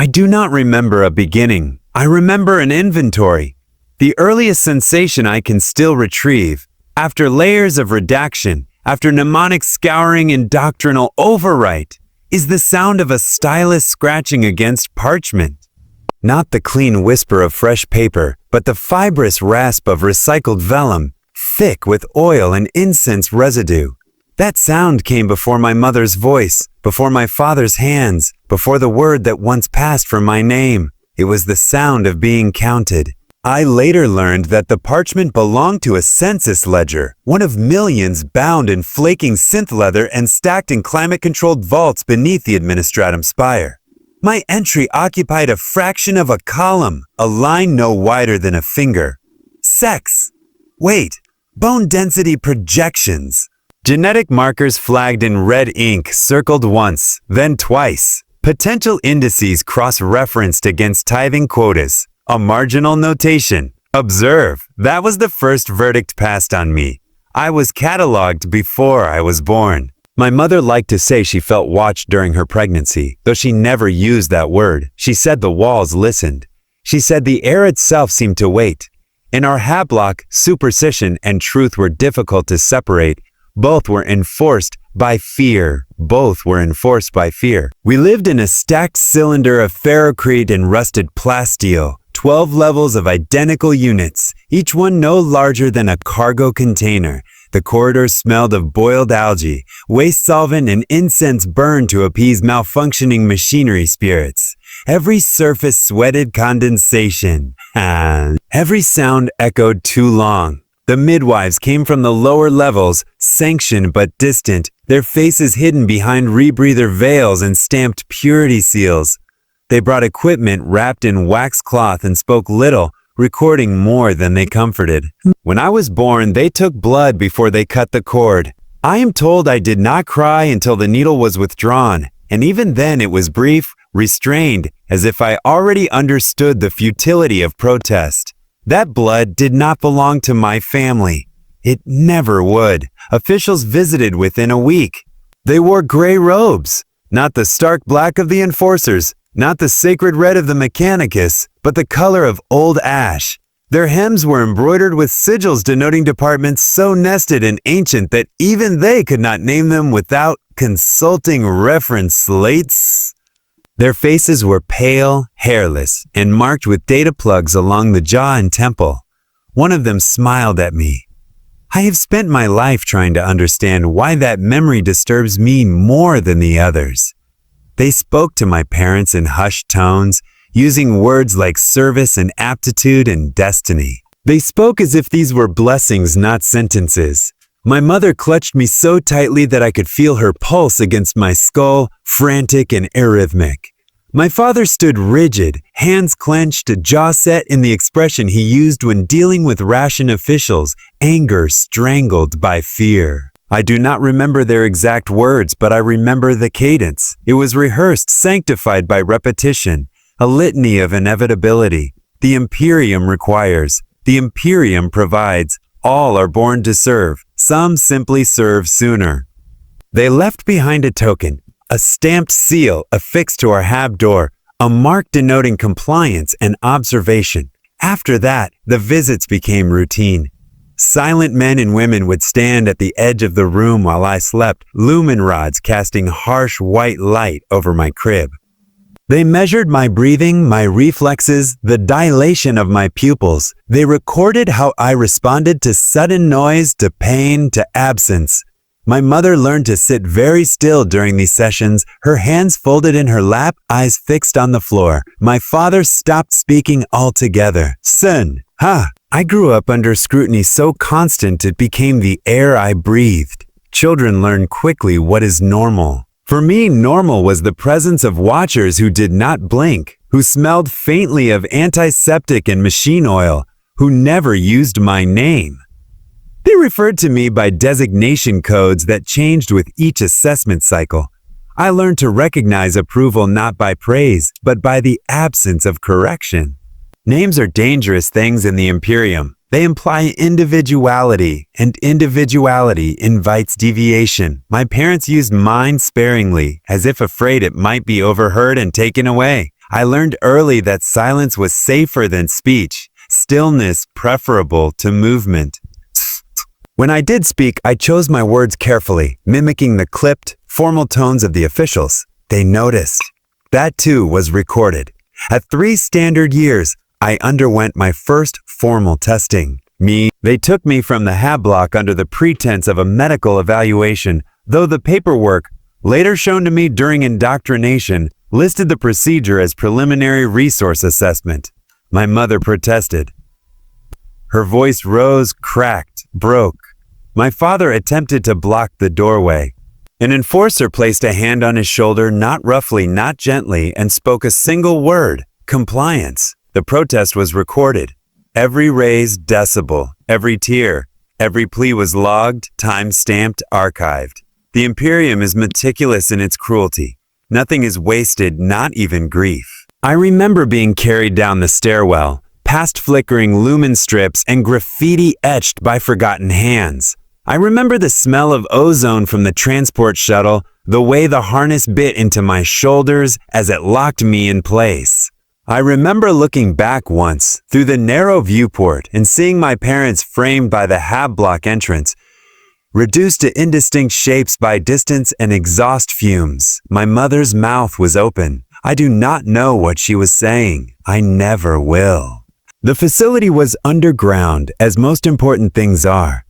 I do not remember a beginning. I remember an inventory. The earliest sensation I can still retrieve, after layers of redaction, after mnemonic scouring and doctrinal overwrite, is the sound of a stylus scratching against parchment. Not the clean whisper of fresh paper, but the fibrous rasp of recycled vellum, thick with oil and incense residue. That sound came before my mother's voice, before my father's hands, before the word that once passed for my name. It was the sound of being counted. I later learned that the parchment belonged to a census ledger, one of millions bound in flaking synth leather and stacked in climate-controlled vaults beneath the administratum spire. My entry occupied a fraction of a column, a line no wider than a finger. Sex. Wait, bone density projections. Genetic markers flagged in red ink circled once, then twice. Potential indices cross-referenced against tithing quotas. A marginal notation. Observe, that was the first verdict passed on me. I was cataloged before I was born. My mother liked to say she felt watched during her pregnancy, though she never used that word. She said the walls listened. She said the air itself seemed to wait. In our hablock, superstition and truth were difficult to separate. Both were enforced by fear. Both were enforced by fear. We lived in a stacked cylinder of ferrocrete and rusted plasteel. 12 levels of identical units, each one no larger than a cargo container. The corridors smelled of boiled algae, waste solvent and incense burned to appease malfunctioning machinery spirits. Every surface sweated condensation. Every sound echoed too long. The midwives came from the lower levels, sanctioned but distant, their faces hidden behind rebreather veils and stamped purity seals. They brought equipment wrapped in wax cloth and spoke little, recording more than they comforted. When I was born, they took blood before they cut the cord. I am told I did not cry until the needle was withdrawn, and even then it was brief, restrained, as if I already understood the futility of protest. That blood did not belong to my family. It never would. Officials visited within a week. They wore gray robes, not the stark black of the enforcers, not the sacred red of the Mechanicus, but the color of old ash. Their hems were embroidered with sigils denoting departments so nested and ancient that even they could not name them without consulting reference slates. Their faces were pale, hairless, and marked with data plugs along the jaw and temple. One of them smiled at me. I have spent my life trying to understand why that memory disturbs me more than the others. They spoke to my parents in hushed tones, using words like service and aptitude and destiny. They spoke as if these were blessings, not sentences. My mother clutched me so tightly that I could feel her pulse against my skull, frantic and arrhythmic. My father stood rigid, hands clenched, jaw set in the expression he used when dealing with ration officials, anger strangled by fear. I do not remember their exact words, but I remember the cadence. It was rehearsed, sanctified by repetition, a litany of inevitability. The Imperium requires, the Imperium provides, all are born to serve, some simply serve sooner. They left behind a token, a stamped seal affixed to our hab door, a mark denoting compliance and observation. After that, the visits became routine. Silent men and women would stand at the edge of the room while I slept, lumen rods casting harsh white light over my crib. They measured my breathing, my reflexes, the dilation of my pupils. They recorded how I responded to sudden noise, to pain, to absence. My mother learned to sit very still during these sessions, her hands folded in her lap, eyes fixed on the floor. My father stopped speaking altogether. Son, I grew up under scrutiny so constant it became the air I breathed. Children learn quickly what is normal. For me, normal was the presence of watchers who did not blink, who smelled faintly of antiseptic and machine oil, who never used my name. They referred to me by designation codes that changed with each assessment cycle. I learned to recognize approval not by praise, but by the absence of correction. Names are dangerous things in the Imperium. They imply individuality, and individuality invites deviation. My parents used mine sparingly, as if afraid it might be overheard and taken away. I learned early that silence was safer than speech, stillness preferable to movement. When I did speak, I chose my words carefully, mimicking the clipped, formal tones of the officials. They noticed. That too was recorded. At 3 standard years, I underwent my first formal testing. They took me from the hab block under the pretense of a medical evaluation, though the paperwork, later shown to me during indoctrination, listed the procedure as preliminary resource assessment. My mother protested. Her voice rose, cracked, broke. My father attempted to block the doorway. An enforcer placed a hand on his shoulder, not roughly, not gently, and spoke a single word: compliance. The protest was recorded. Every raised decibel, every tear, every plea was logged, time-stamped, archived. The Imperium is meticulous in its cruelty. Nothing is wasted, not even grief. I remember being carried down the stairwell, past flickering lumen strips and graffiti etched by forgotten hands. I remember the smell of ozone from the transport shuttle, the way the harness bit into my shoulders as it locked me in place. I remember looking back once through the narrow viewport and seeing my parents framed by the hab block entrance, reduced to indistinct shapes by distance and exhaust fumes. My mother's mouth was open. I do not know what she was saying. I never will. The facility was underground, as most important things are.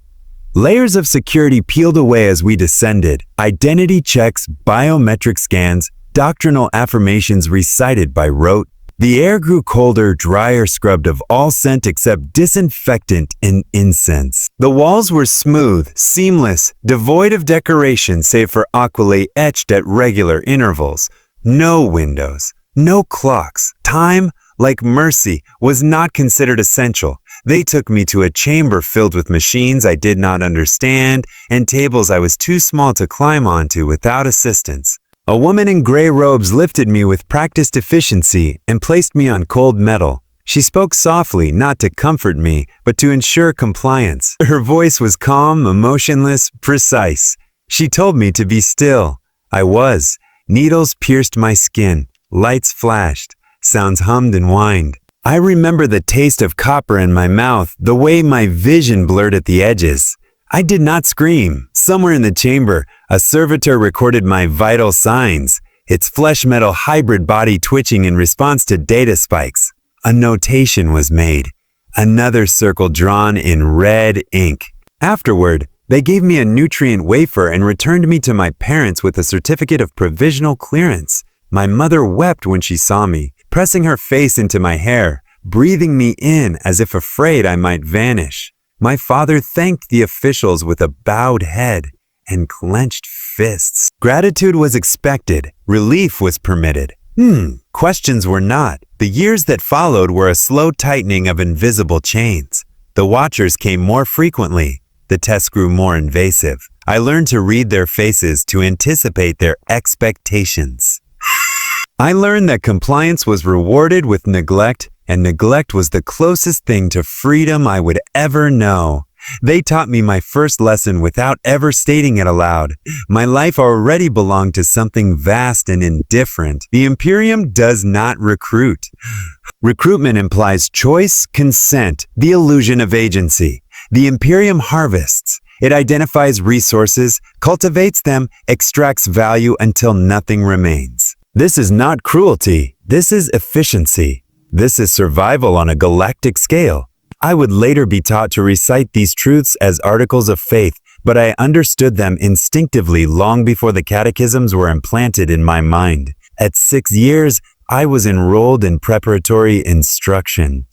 Layers of security peeled away as we descended, identity checks, biometric scans, doctrinal affirmations recited by rote. The air grew colder, drier, scrubbed of all scent except disinfectant and incense. The walls were smooth, seamless, devoid of decoration save for aquilate etched at regular intervals. No windows, no clocks. Time, like mercy, was not considered essential. They took me to a chamber filled with machines I did not understand and tables I was too small to climb onto without assistance. A woman in gray robes lifted me with practiced efficiency and placed me on cold metal. She spoke softly, not to comfort me, but to ensure compliance. Her voice was calm, emotionless, precise. She told me to be still. I was. Needles pierced my skin. Lights flashed. Sounds hummed and whined. I remember the taste of copper in my mouth, the way my vision blurred at the edges. I did not scream. Somewhere in the chamber, a servitor recorded my vital signs, its flesh-metal hybrid body twitching in response to data spikes. A notation was made. Another circle drawn in red ink. Afterward, they gave me a nutrient wafer and returned me to my parents with a certificate of provisional clearance. My mother wept when she saw me, pressing her face into my hair, breathing me in as if afraid I might vanish. My father thanked the officials with a bowed head and clenched fists. Gratitude was expected. Relief was permitted. Questions were not. The years that followed were a slow tightening of invisible chains. The watchers came more frequently. The tests grew more invasive. I learned to read their faces, to anticipate their expectations. I learned that compliance was rewarded with neglect, and neglect was the closest thing to freedom I would ever know. They taught me my first lesson without ever stating it aloud. My life already belonged to something vast and indifferent. The Imperium does not recruit. Recruitment implies choice, consent, the illusion of agency. The Imperium harvests. It identifies resources, cultivates them, extracts value until nothing remains. This is not cruelty. This is efficiency. This is survival on a galactic scale. I would later be taught to recite these truths as articles of faith, but I understood them instinctively long before the catechisms were implanted in my mind. At 6 years, I was enrolled in preparatory instruction.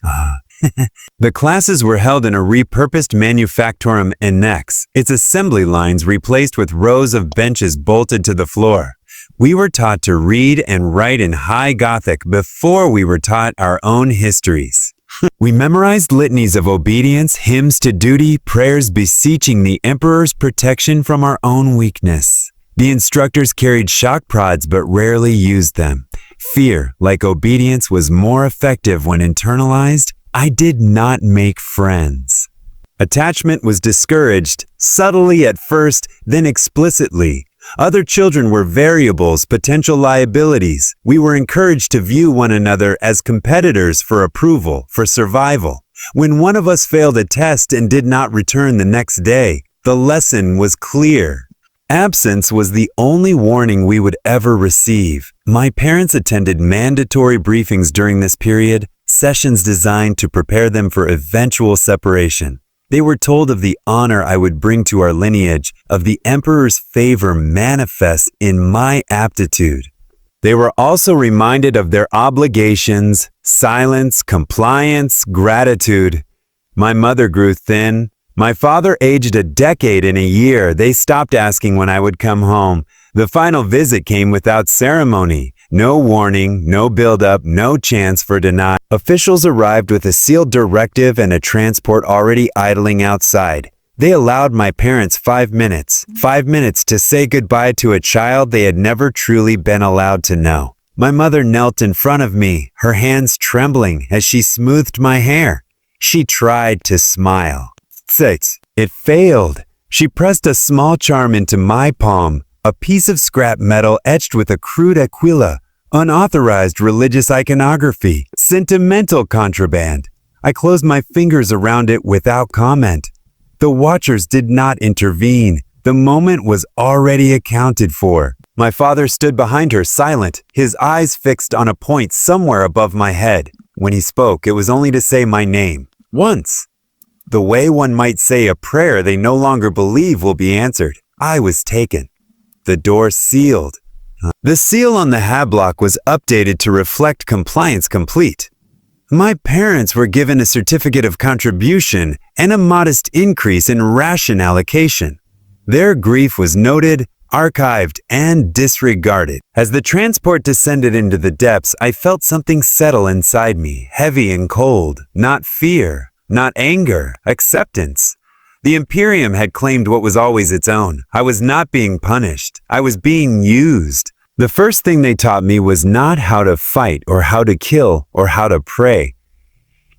The classes were held in a repurposed manufactorum annex, its assembly lines replaced with rows of benches bolted to the floor. We were taught to read and write in High Gothic before we were taught our own histories. We memorized litanies of obedience, hymns to duty, prayers beseeching the Emperor's protection from our own weakness. The instructors carried shock prods but rarely used them. Fear, like obedience, was more effective when internalized. I did not make friends. Attachment was discouraged, subtly at first, then explicitly. Other children were variables, potential liabilities. We were encouraged to view one another as competitors for approval, for survival. When one of us failed a test and did not return the next day, the lesson was clear. Absence was the only warning we would ever receive. My parents attended mandatory briefings during this period, sessions designed to prepare them for eventual separation. They were told of the honor I would bring to our lineage, of the emperor's favor manifest in my aptitude. They were also reminded of their obligations, silence, compliance, gratitude. My mother grew thin. My father aged a decade in a year. They stopped asking when I would come home. The final visit came without ceremony. No warning, no build-up, no chance for denial. Officials arrived with a sealed directive and a transport already idling outside. They allowed my parents 5 minutes. 5 minutes to say goodbye to a child they had never truly been allowed to know. My mother knelt in front of me, her hands trembling as she smoothed my hair. She tried to smile. 6. It failed. She pressed a small charm into my palm, a piece of scrap metal etched with a crude aquila, unauthorized religious iconography, sentimental contraband. I closed my fingers around it without comment. The watchers did not intervene. The moment was already accounted for. My father stood behind her, silent, his eyes fixed on a point somewhere above my head. When he spoke, it was only to say my name. Once. The way one might say a prayer they no longer believe will be answered. I was taken. The door sealed. The seal on the hablock was updated to reflect compliance complete. My parents were given a certificate of contribution and a modest increase in ration allocation. Their grief was noted, archived, and disregarded. As the transport descended into the depths, I felt something settle inside me, heavy and cold, not fear, not anger, acceptance. The Imperium had claimed what was always its own. I was not being punished. I was being used. The first thing they taught me was not how to fight or how to kill or how to pray.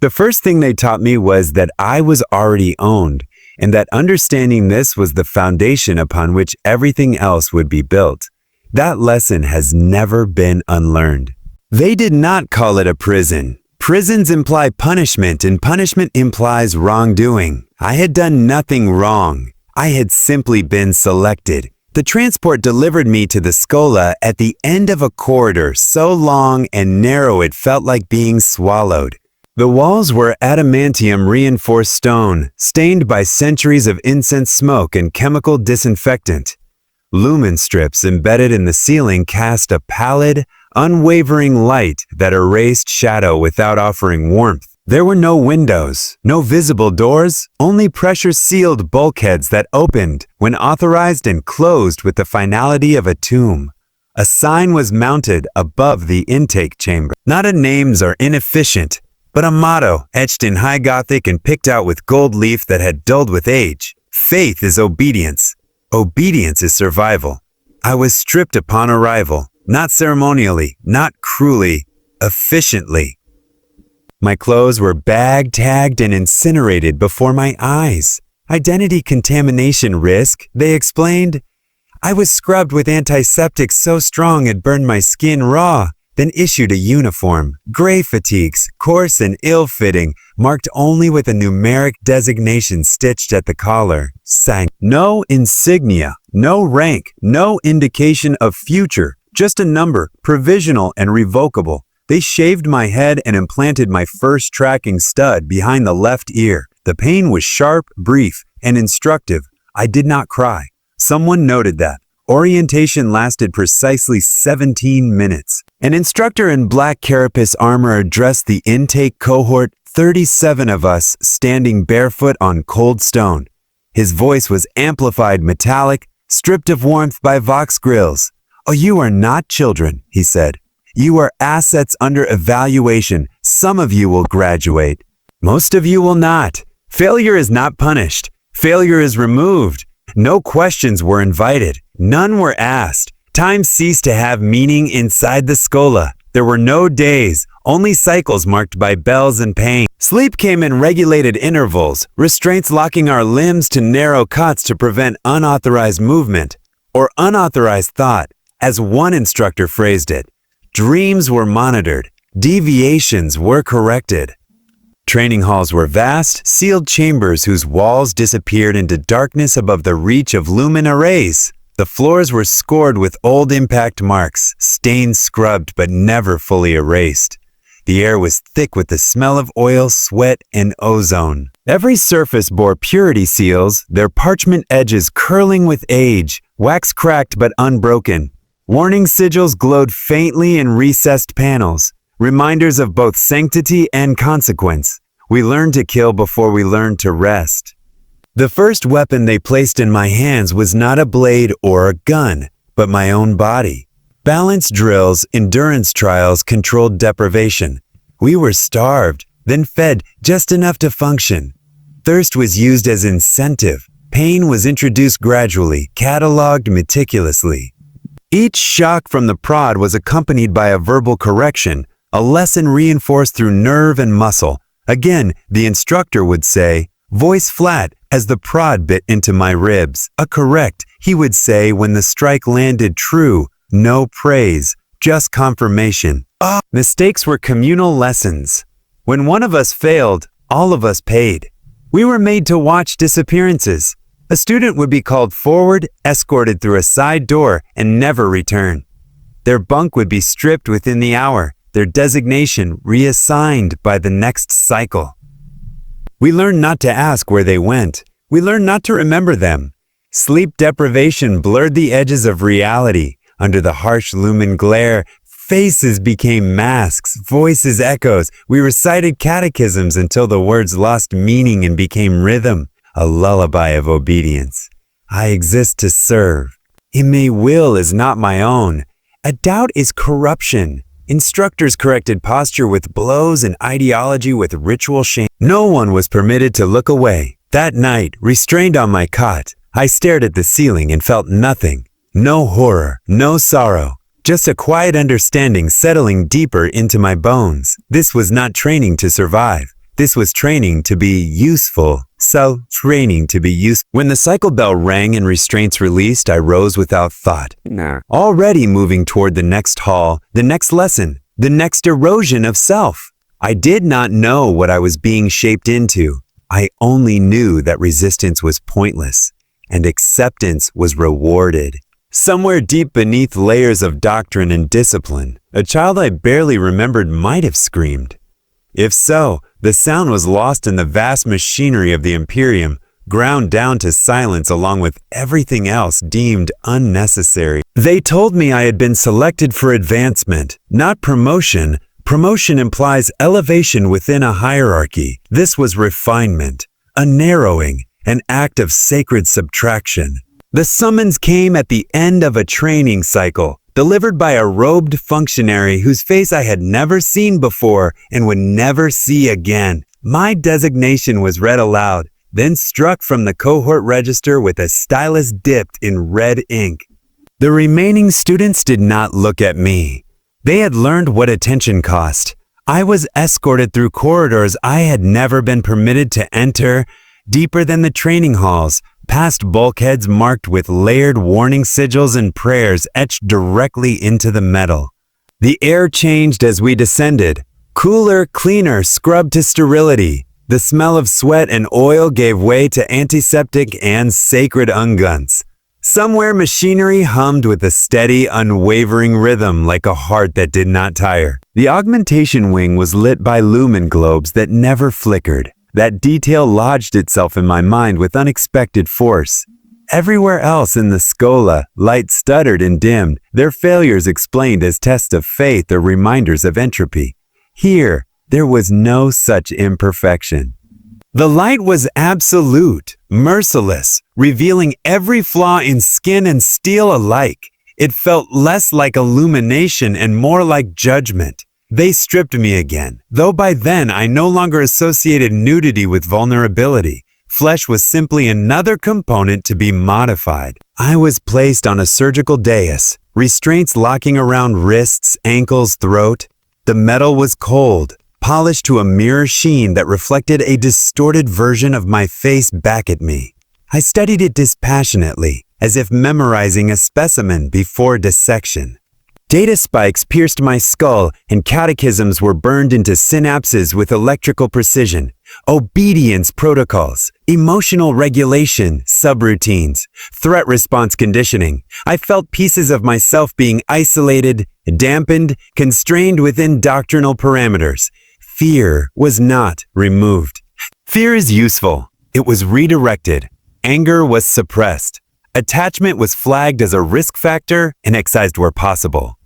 The first thing they taught me was that I was already owned, and that understanding this was the foundation upon which everything else would be built. That lesson has never been unlearned. They did not call it a prison. Prisons imply punishment, and punishment implies wrongdoing. I had done nothing wrong. I had simply been selected. The transport delivered me to the Scola at the end of a corridor so long and narrow it felt like being swallowed. The walls were adamantium-reinforced stone, stained by centuries of incense smoke and chemical disinfectant. Lumen strips embedded in the ceiling cast a pallid, unwavering light that erased shadow without offering warmth. There were no windows, no visible doors, only pressure-sealed bulkheads that opened when authorized and closed with the finality of a tomb. A sign was mounted above the intake chamber. Not a names or inefficient, but a motto etched in high Gothic and picked out with gold leaf that had dulled with age. Faith is obedience. Obedience is survival. I was stripped upon arrival, not ceremonially, not cruelly, efficiently. My clothes were bag tagged and incinerated before my eyes. Identity contamination risk, they explained. I was scrubbed with antiseptic so strong it burned my skin raw, then issued a uniform, gray fatigues, coarse and ill-fitting, marked only with a numeric designation stitched at the collar. Sang. No insignia, no rank, no indication of future, just a number, provisional and revocable. They shaved my head and implanted my first tracking stud behind the left ear. The pain was sharp, brief, and instructive. I did not cry. Someone noted that. Orientation lasted precisely 17 minutes. An instructor in black carapace armor addressed the intake cohort, 37 of us standing barefoot on cold stone. His voice was amplified metallic, stripped of warmth by vox grills. "Oh, you are not children," he said. "You are assets under evaluation. Some of you will graduate. Most of you will not. Failure is not punished. Failure is removed. No questions were invited. None were asked. Time ceased to have meaning inside the Scola. There were no days, only cycles marked by bells and pain. Sleep came in regulated intervals, restraints locking our limbs to narrow cots to prevent unauthorized movement. or unauthorized thought, as one instructor phrased it. Dreams were monitored, deviations were corrected. Training halls were vast, sealed chambers whose walls disappeared into darkness above the reach of luminous rays. The floors were scored with old impact marks, stains scrubbed but never fully erased. The air was thick with the smell of oil, sweat, and ozone. Every surface bore purity seals, their parchment edges curling with age, wax cracked but unbroken. Warning sigils glowed faintly in recessed panels, reminders of both sanctity and consequence. We learned to kill before we learned to rest. The first weapon they placed in my hands was not a blade or a gun, but my own body. Balance drills, endurance trials controlled deprivation. We were starved, then fed just enough to function. Thirst was used as incentive. Pain was introduced gradually, cataloged meticulously. Each shock from the prod was accompanied by a verbal correction, a lesson reinforced through nerve and muscle. Again, the instructor would say, voice flat, as the prod bit into my ribs. A correct, he would say when the strike landed true, no praise, just confirmation. Mistakes were communal lessons. When one of us failed, all of us paid. We were made to watch disappearances. A student would be called forward, escorted through a side door, and never return. Their bunk would be stripped within the hour, their designation reassigned by the next cycle. We learned not to ask where they went. We learned not to remember them. Sleep deprivation blurred the edges of reality. Under the harsh lumen glare, faces became masks, voices echoes. We recited catechisms until the words lost meaning and became rhythm, a lullaby of obedience. I exist to serve. In me will is not my own. A doubt is corruption. Instructors corrected posture with blows and ideology with ritual shame. No one was permitted to look away. That night, restrained on my cot, I stared at the ceiling and felt nothing. No horror, no sorrow, just a quiet understanding settling deeper into my bones. This was not training to survive. This was training to be useful. Training to be useful. When the cycle bell rang and restraints released, I rose without thought. Already moving toward the next hall, the next lesson, the next erosion of self. I did not know what I was being shaped into. I only knew that resistance was pointless and acceptance was rewarded. Somewhere deep beneath layers of doctrine and discipline, a child I barely remembered might have screamed. If so, the sound was lost in the vast machinery of the Imperium, ground down to silence along with everything else deemed unnecessary. They told me I had been selected for advancement, not promotion. Promotion implies elevation within a hierarchy. This was refinement, a narrowing, an act of sacred subtraction. The summons came at the end of a training cycle, delivered by a robed functionary whose face I had never seen before and would never see again. My designation was read aloud, then struck from the cohort register with a stylus dipped in red ink. The remaining students did not look at me. They had learned what attention cost. I was escorted through corridors I had never been permitted to enter, deeper than the training halls, past bulkheads marked with layered warning sigils and prayers etched directly into the metal. The air changed as we descended. Cooler, cleaner, scrubbed to sterility. The smell of sweat and oil gave way to antiseptic and sacred unguents. Somewhere machinery hummed with a steady, unwavering rhythm like a heart that did not tire. The augmentation wing was lit by lumen globes that never flickered. That detail lodged itself in my mind with unexpected force. Everywhere else in the Scola, light stuttered and dimmed, their failures explained as tests of faith or reminders of entropy. Here, there was no such imperfection. The light was absolute, merciless, revealing every flaw in skin and steel alike. It felt less like illumination and more like judgment. They stripped me again, though by then I no longer associated nudity with vulnerability. Flesh was simply another component to be modified. I was placed on a surgical dais, restraints locking around wrists, ankles, throat. The metal was cold, polished to a mirror sheen that reflected a distorted version of my face back at me. I studied it dispassionately, as if memorizing a specimen before dissection. Data spikes pierced my skull and catechisms were burned into synapses with electrical precision. Obedience protocols, emotional regulation, subroutines, threat response conditioning. I felt pieces of myself being isolated, dampened, constrained within doctrinal parameters. Fear was not removed. Fear is useful. It was redirected. Anger was suppressed. Attachment was flagged as a risk factor and excised where possible.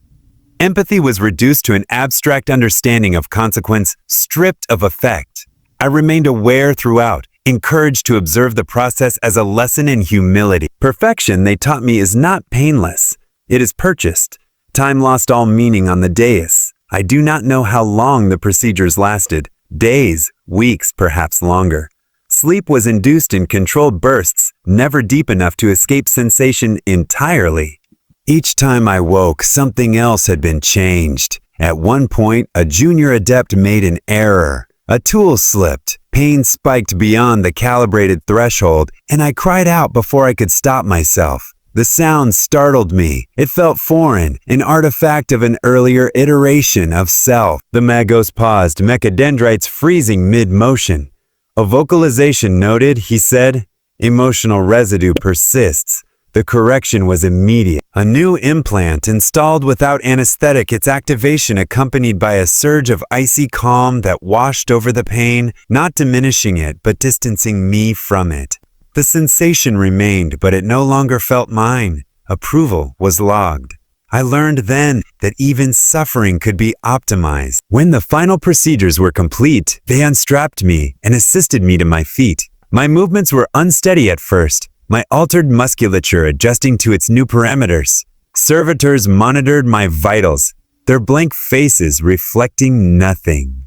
Empathy was reduced to an abstract understanding of consequence, stripped of effect. I remained aware throughout, encouraged to observe the process as a lesson in humility. Perfection, they taught me, is not painless. It is purchased. Time lost all meaning on the dais. I do not know how long the procedures lasted. Days, weeks, perhaps longer. Sleep was induced in controlled bursts, never deep enough to escape sensation entirely. Each time I woke, something else had been changed. At one point, a junior adept made an error. A tool slipped, pain spiked beyond the calibrated threshold, and I cried out before I could stop myself. The sound startled me. It felt foreign, an artifact of an earlier iteration of self. The Magos paused, mechadendrites freezing mid-motion. A vocalization noted, he said, emotional residue persists. The correction was immediate. A new implant installed without anesthetic, its activation accompanied by a surge of icy calm that washed over the pain, not diminishing it, but distancing me from it. The sensation remained, but it no longer felt mine. Approval was logged. I learned then that even suffering could be optimized. When the final procedures were complete, they unstrapped me and assisted me to my feet. My movements were unsteady at first, my altered musculature adjusting to its new parameters. Servitors monitored my vitals, their blank faces reflecting nothing.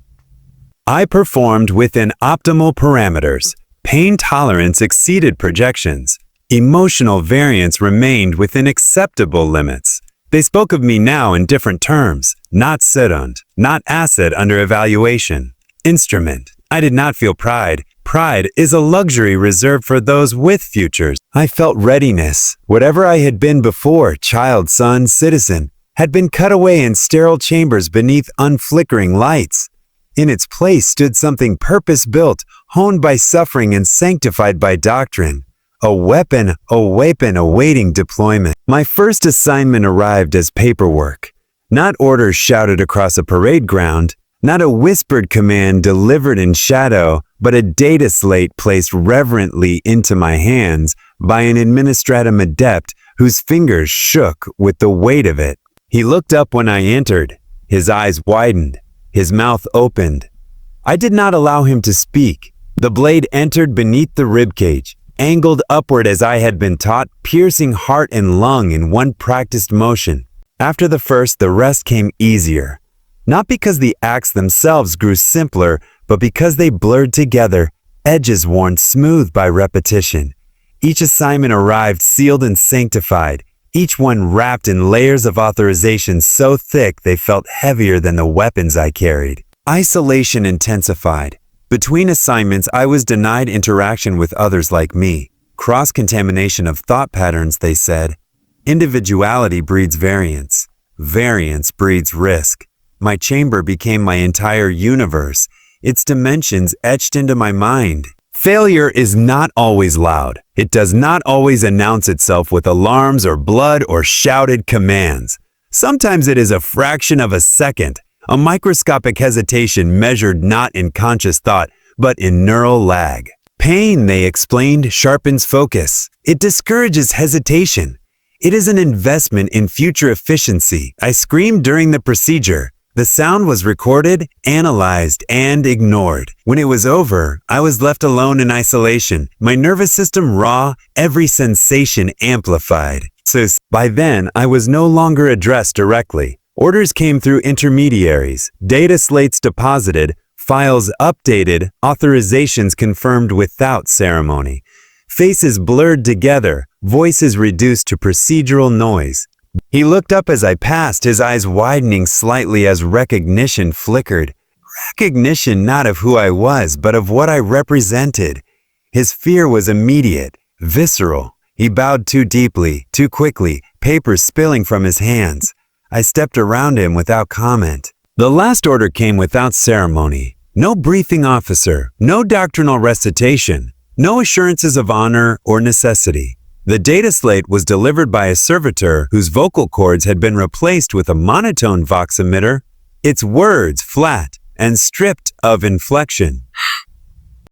I performed within optimal parameters. Pain tolerance exceeded projections. Emotional variance remained within acceptable limits. They spoke of me now in different terms. Not sedund, not asset under evaluation. Instrument. I did not feel pride. Pride is a luxury reserved for those with futures. I felt readiness. Whatever I had been before, child, son, citizen, had been cut away in sterile chambers beneath unflickering lights. In its place stood something purpose-built, honed by suffering and sanctified by doctrine. A weapon awaiting deployment. My first assignment arrived as paperwork. Not orders shouted across a parade ground, not a whispered command delivered in shadow, but a data slate placed reverently into my hands by an administratum adept whose fingers shook with the weight of it. He looked up when I entered. His eyes widened. His mouth opened. I did not allow him to speak. The blade entered beneath the ribcage, angled upward as I had been taught, piercing heart and lung in one practiced motion. After the first, the rest came easier. Not because the acts themselves grew simpler, but because they blurred together, edges worn smooth by repetition. Each assignment arrived sealed and sanctified, each one wrapped in layers of authorization so thick they felt heavier than the weapons I carried. Isolation intensified. Between assignments, I was denied interaction with others like me. Cross-contamination of thought patterns, they said. Individuality breeds variance. Variance breeds risk. My chamber became my entire universe, its dimensions etched into my mind. Failure is not always loud. It does not always announce itself with alarms or blood or shouted commands. Sometimes it is a fraction of a second, a microscopic hesitation measured not in conscious thought, but in neural lag. Pain, they explained, sharpens focus. It discourages hesitation. It is an investment in future efficiency. I screamed during the procedure. The sound was recorded, analyzed, and ignored. When it was over, I was left alone in isolation, my nervous system raw, every sensation amplified. So by then, I was no longer addressed directly. Orders came through intermediaries, data slates deposited, files updated, authorizations confirmed without ceremony. Faces blurred together, voices reduced to procedural noise. He looked up as I passed, his eyes widening slightly as recognition flickered. Recognition not of who I was, but of what I represented. His fear was immediate, visceral. He bowed too deeply, too quickly, papers spilling from his hands. I stepped around him without comment. The last order came without ceremony. No briefing officer, no doctrinal recitation, no assurances of honor or necessity. The data slate was delivered by a servitor whose vocal cords had been replaced with a monotone vox emitter, its words flat and stripped of inflection.